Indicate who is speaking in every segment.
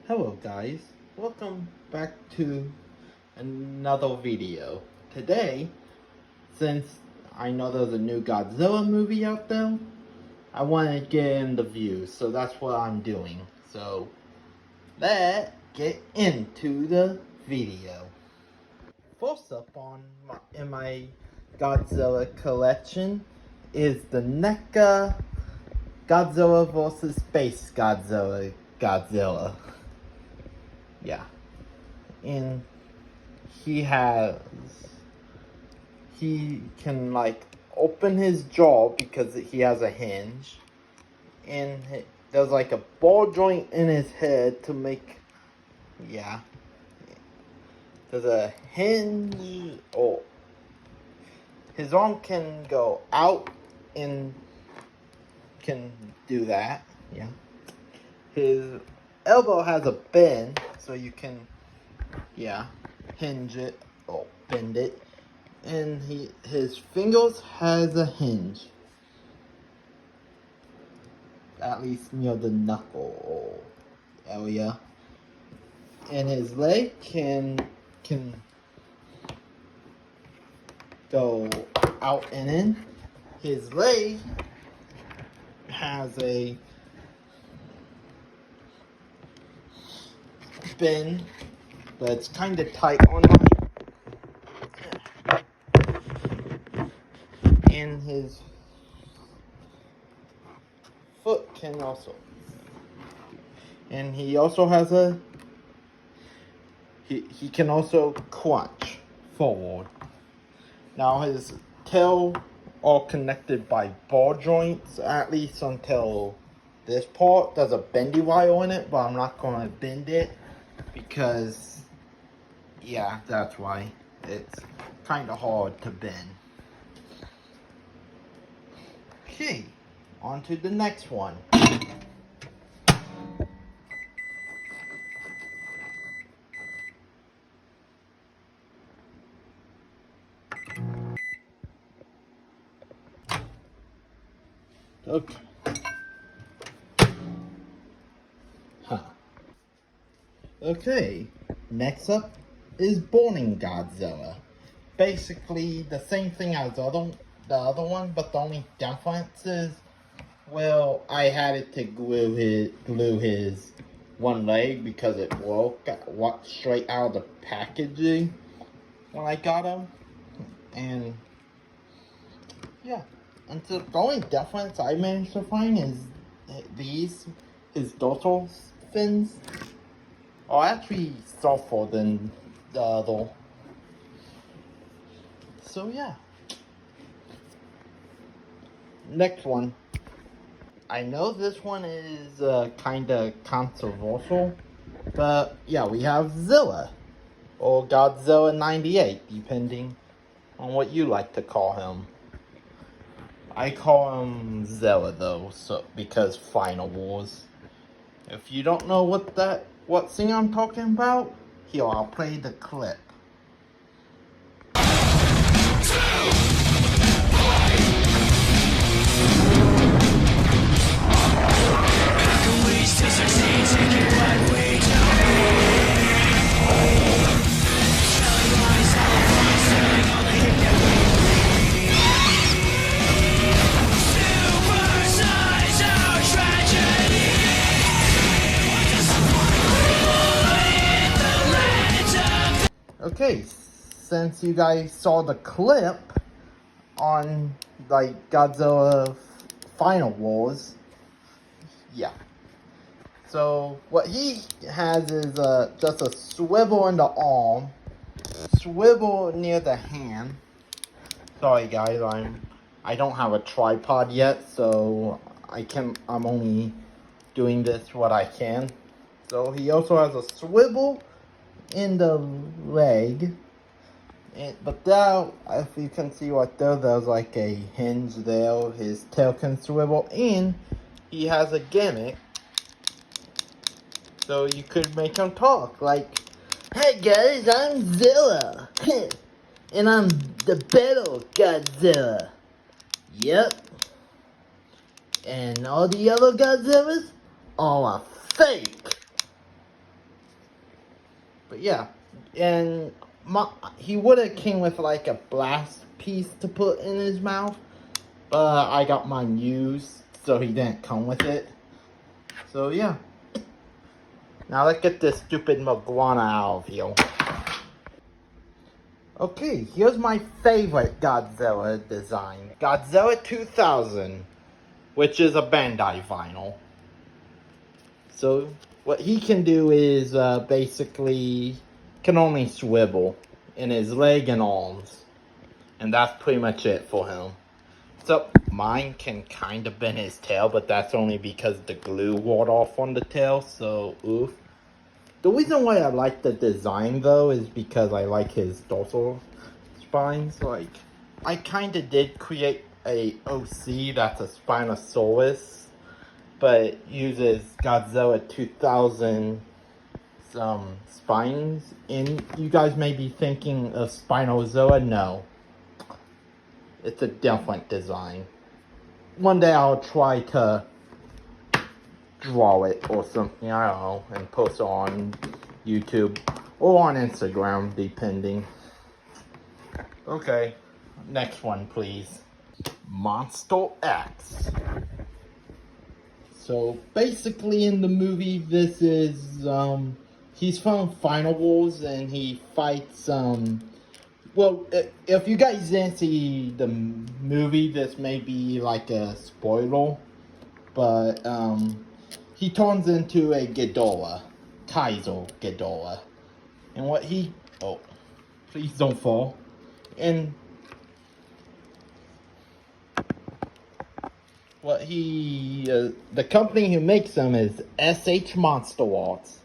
Speaker 1: Hello guys, welcome back to another video. Today, since I know there's a new Godzilla movie out there, I want to get in the views, so that's what I'm doing. So, let's get into the video. First up in my Godzilla collection is the NECA Godzilla vs. Space Godzilla. Yeah. And he can like open his jaw because he has a hinge. And there's like a ball joint in his head to make, yeah. There's a hinge. Oh. His arm can go out and can do that. Yeah. His elbow has a bend, so you can, hinge it or bend it. And his fingers has a hinge, at least near the knuckle area. And his leg can go out and in. His leg has a bend, but it's kind of tight on mine. And his foot can also. And he also has he can also crunch forward. Now his tail all connected by ball joints, at least until this part. There's a bendy wire in it, but I'm not going to bend it because, yeah, that's why. It's kind of hard to bend. Okay, on to the next one. Okay. Okay, next up is Burning Godzilla. Basically the same thing as the other one, but the only difference is, well, I had it to glue his one leg because it broke straight out of the packaging when I got him. And yeah, and so the only difference I managed to find is his dorsal fins are actually softer than the other. So yeah. Next one. I know this one is kind of controversial, but yeah, we have Zilla, or Godzilla 98, depending on what you like to call him. I call him Zilla though, because Final Wars. If you don't know what scene I'm talking about, here, I'll play the clip. Okay, since you guys saw the clip on like Godzilla Final Wars, yeah. So what he has is just a swivel in the arm, swivel near the hand. Sorry guys, I don't have a tripod yet, so I'm only doing this what I can. So he also has a swivel in the leg, but now if you can see right there's like a hinge there. His tail can swivel, and he has a gimmick, so you could make him talk like, "Hey guys, I'm Zilla, and I'm the better Godzilla. Yep, and all the other Godzillas are fake." But yeah, and he would have came with like a blast piece to put in his mouth, but I got mine used, so he didn't come with it. So yeah. Now let's get this stupid Maguana out of here. Okay, here's my favorite Godzilla design. Godzilla 2000, which is a Bandai vinyl. So what he can do is basically can only swivel in his leg and arms. And that's pretty much it for him. So mine can kind of bend his tail, but that's only because the glue wore off on the tail, so oof. The reason why I like the design though is because I like his dorsal spines. Like, I kind of did create a OC that's a Spinosaurus, but it uses Godzilla 2000 spines. And you guys may be thinking of Spinozoa. No, it's a different design. One day I'll try to draw it or something, I don't know, and post it on YouTube or on Instagram, depending. Okay, next one, please. Monster X. So basically in the movie, this is he's from Final Wars and he fights well, if you guys didn't see the movie, this may be like a spoiler, but he turns into a Ghidorah, Kaiser Ghidorah, and what he, oh, please don't fall, and what he, the company who makes them is SH Monster Arts,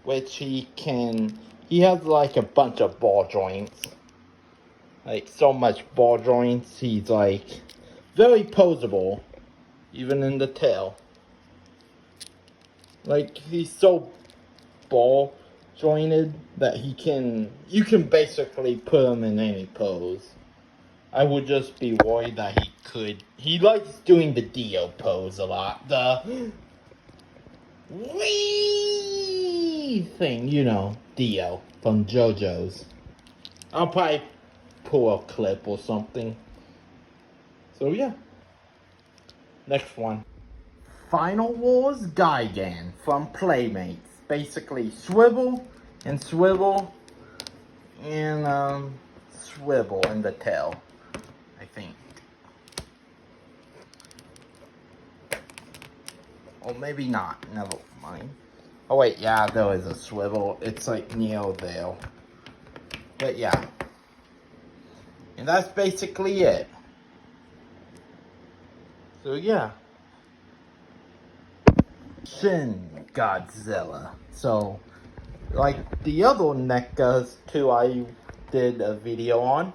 Speaker 1: which he has like a bunch of ball joints, like so much ball joints, he's like very posable, even in the tail. Like, he's so ball jointed that you can basically put him in any pose. I would just be worried that he likes doing the Dio pose a lot. The wee thing, you know, Dio from JoJo's. I'll probably pull a clip or something. So yeah. Next one. Final Wars Gigan from Playmates. Basically swivel and swivel and swivel in the tail, I think. Or maybe not, never mind. Oh wait, yeah, there is a swivel. It's like near there. But yeah. And that's basically it. So yeah. Shin Godzilla. So, like the other NECAs too, I did a video on,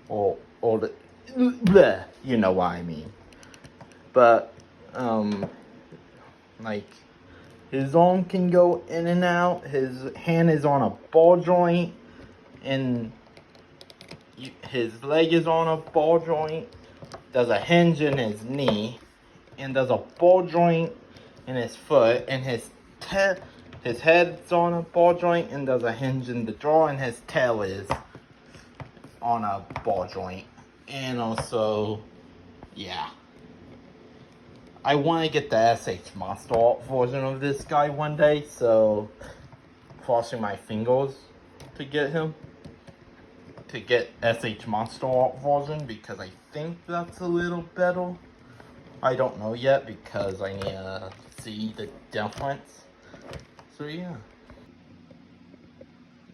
Speaker 1: or the, bleh, you know what I mean. But like his arm can go in and out. His hand is on a ball joint, and his leg is on a ball joint. There's a hinge in his knee, and there's a ball joint in his foot, and his head's on a ball joint, and there's a hinge in the jaw, and his tail is on a ball joint. And also, yeah, I want to get the SH Monster Art version of this guy one day, so crossing my fingers to get him, to get SH Monster Art version, because I think that's a little better. I don't know yet because I need to see the difference. So yeah.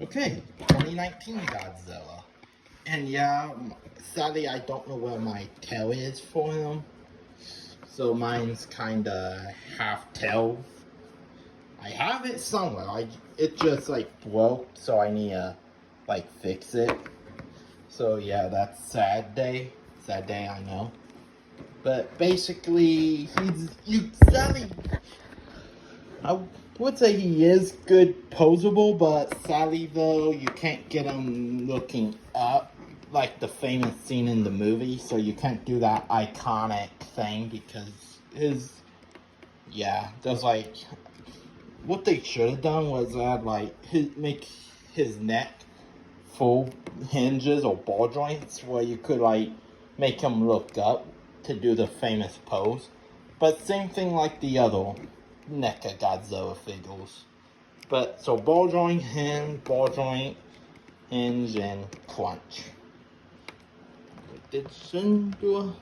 Speaker 1: Okay, 2019 Godzilla. And yeah, sadly I don't know where my tail is for him. So mine's kinda half tail. I have it somewhere. It just like broke, so I need to like fix it. So yeah, that's sad day. Sad day, I know. But basically, I would say he is good posable, but sadly though, you can't get him looking up like the famous scene in the movie, so you can't do that iconic thing because there's like what they should have done was add like make his neck full hinges or ball joints where you could like make him look up to do the famous pose. But same thing like the other NECA Godzilla figures. But so ball joint, hinge, and crunch. Did Shin do a...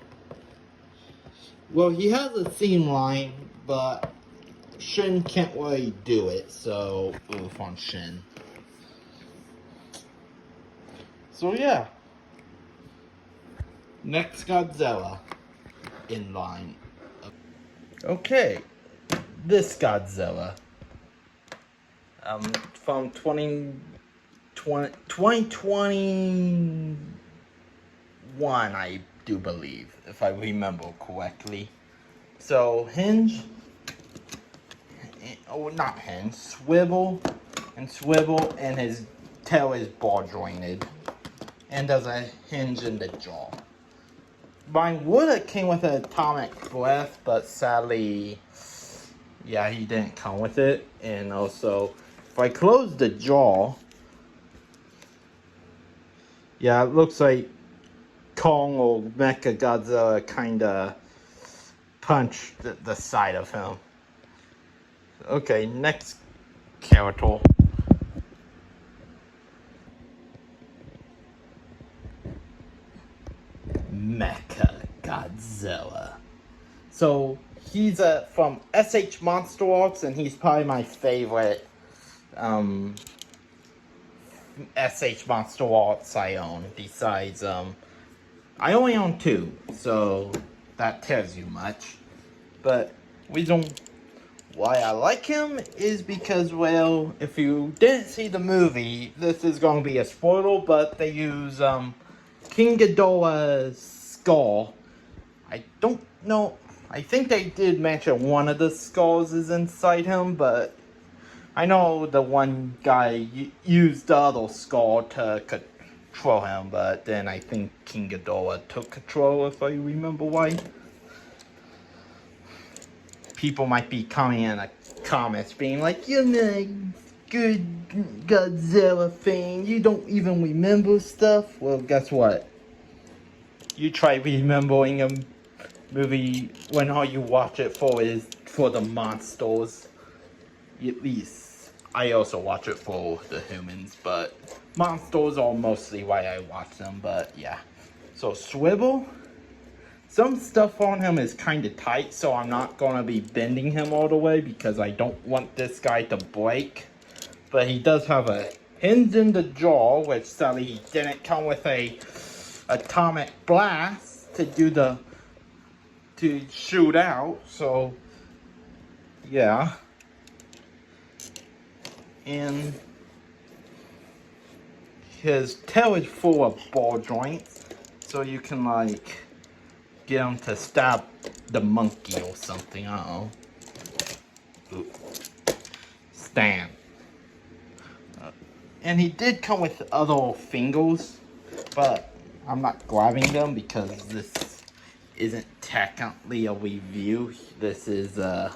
Speaker 1: Well, he has a seam line, but Shin can't really do it, so oof on Shin. So yeah. Next Godzilla in line. Okay. This Godzilla. From 2021, I do believe, if I remember correctly. So, hinge, oh, not hinge, swivel, and his tail is ball jointed. And there's a hinge in the jaw. Mine would have came with an atomic breath, but sadly, yeah, he didn't come with it. And also, if I close the jaw, yeah, it looks like Kong or Mecha Godzilla kind of punched the side of him. Okay, next character. Mecha Godzilla. So he's from SH Monster Arts, and he's probably my favorite SH Monster Arts I own. Besides, I only own 2, so that tells you much. But reason why I like him is because, well, if you didn't see the movie, this is going to be a spoiler, but they use King Ghidorah's skull. I don't know. I think they did mention one of the skulls is inside him, but I know the one guy used the other skull to control him, but then I think King Ghidorah took control, if I remember right. People might be coming in the comments being like, "You're not a good Godzilla fan. You don't even remember stuff." Well, guess what? You try remembering a movie when all you watch it for is for the monsters. At least I also watch it for the humans, but monsters are mostly why I watch them. But yeah, so swivel. Some stuff on him is kind of tight, so I'm not going to be bending him all the way because I don't want this guy to break. But he does have a hinge in the jaw, which sadly he didn't come with a atomic blast to shoot out. So yeah, and his tail is full of ball joints, so you can like get him to stab the monkey or something. Stand. And he did come with other fingers, but I'm not grabbing them because this isn't technically a review. This is Stand.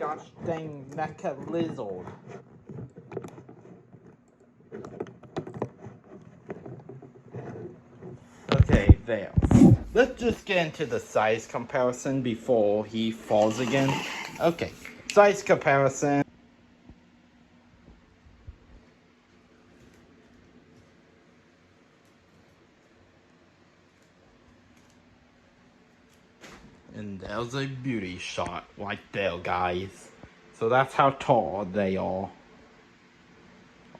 Speaker 1: Gosh dang mecha lizard. Okay, there. Let's just get into the size comparison before he falls again. Okay, size comparison. And there's a beauty shot right there, guys. So that's how tall they are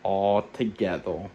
Speaker 1: all together.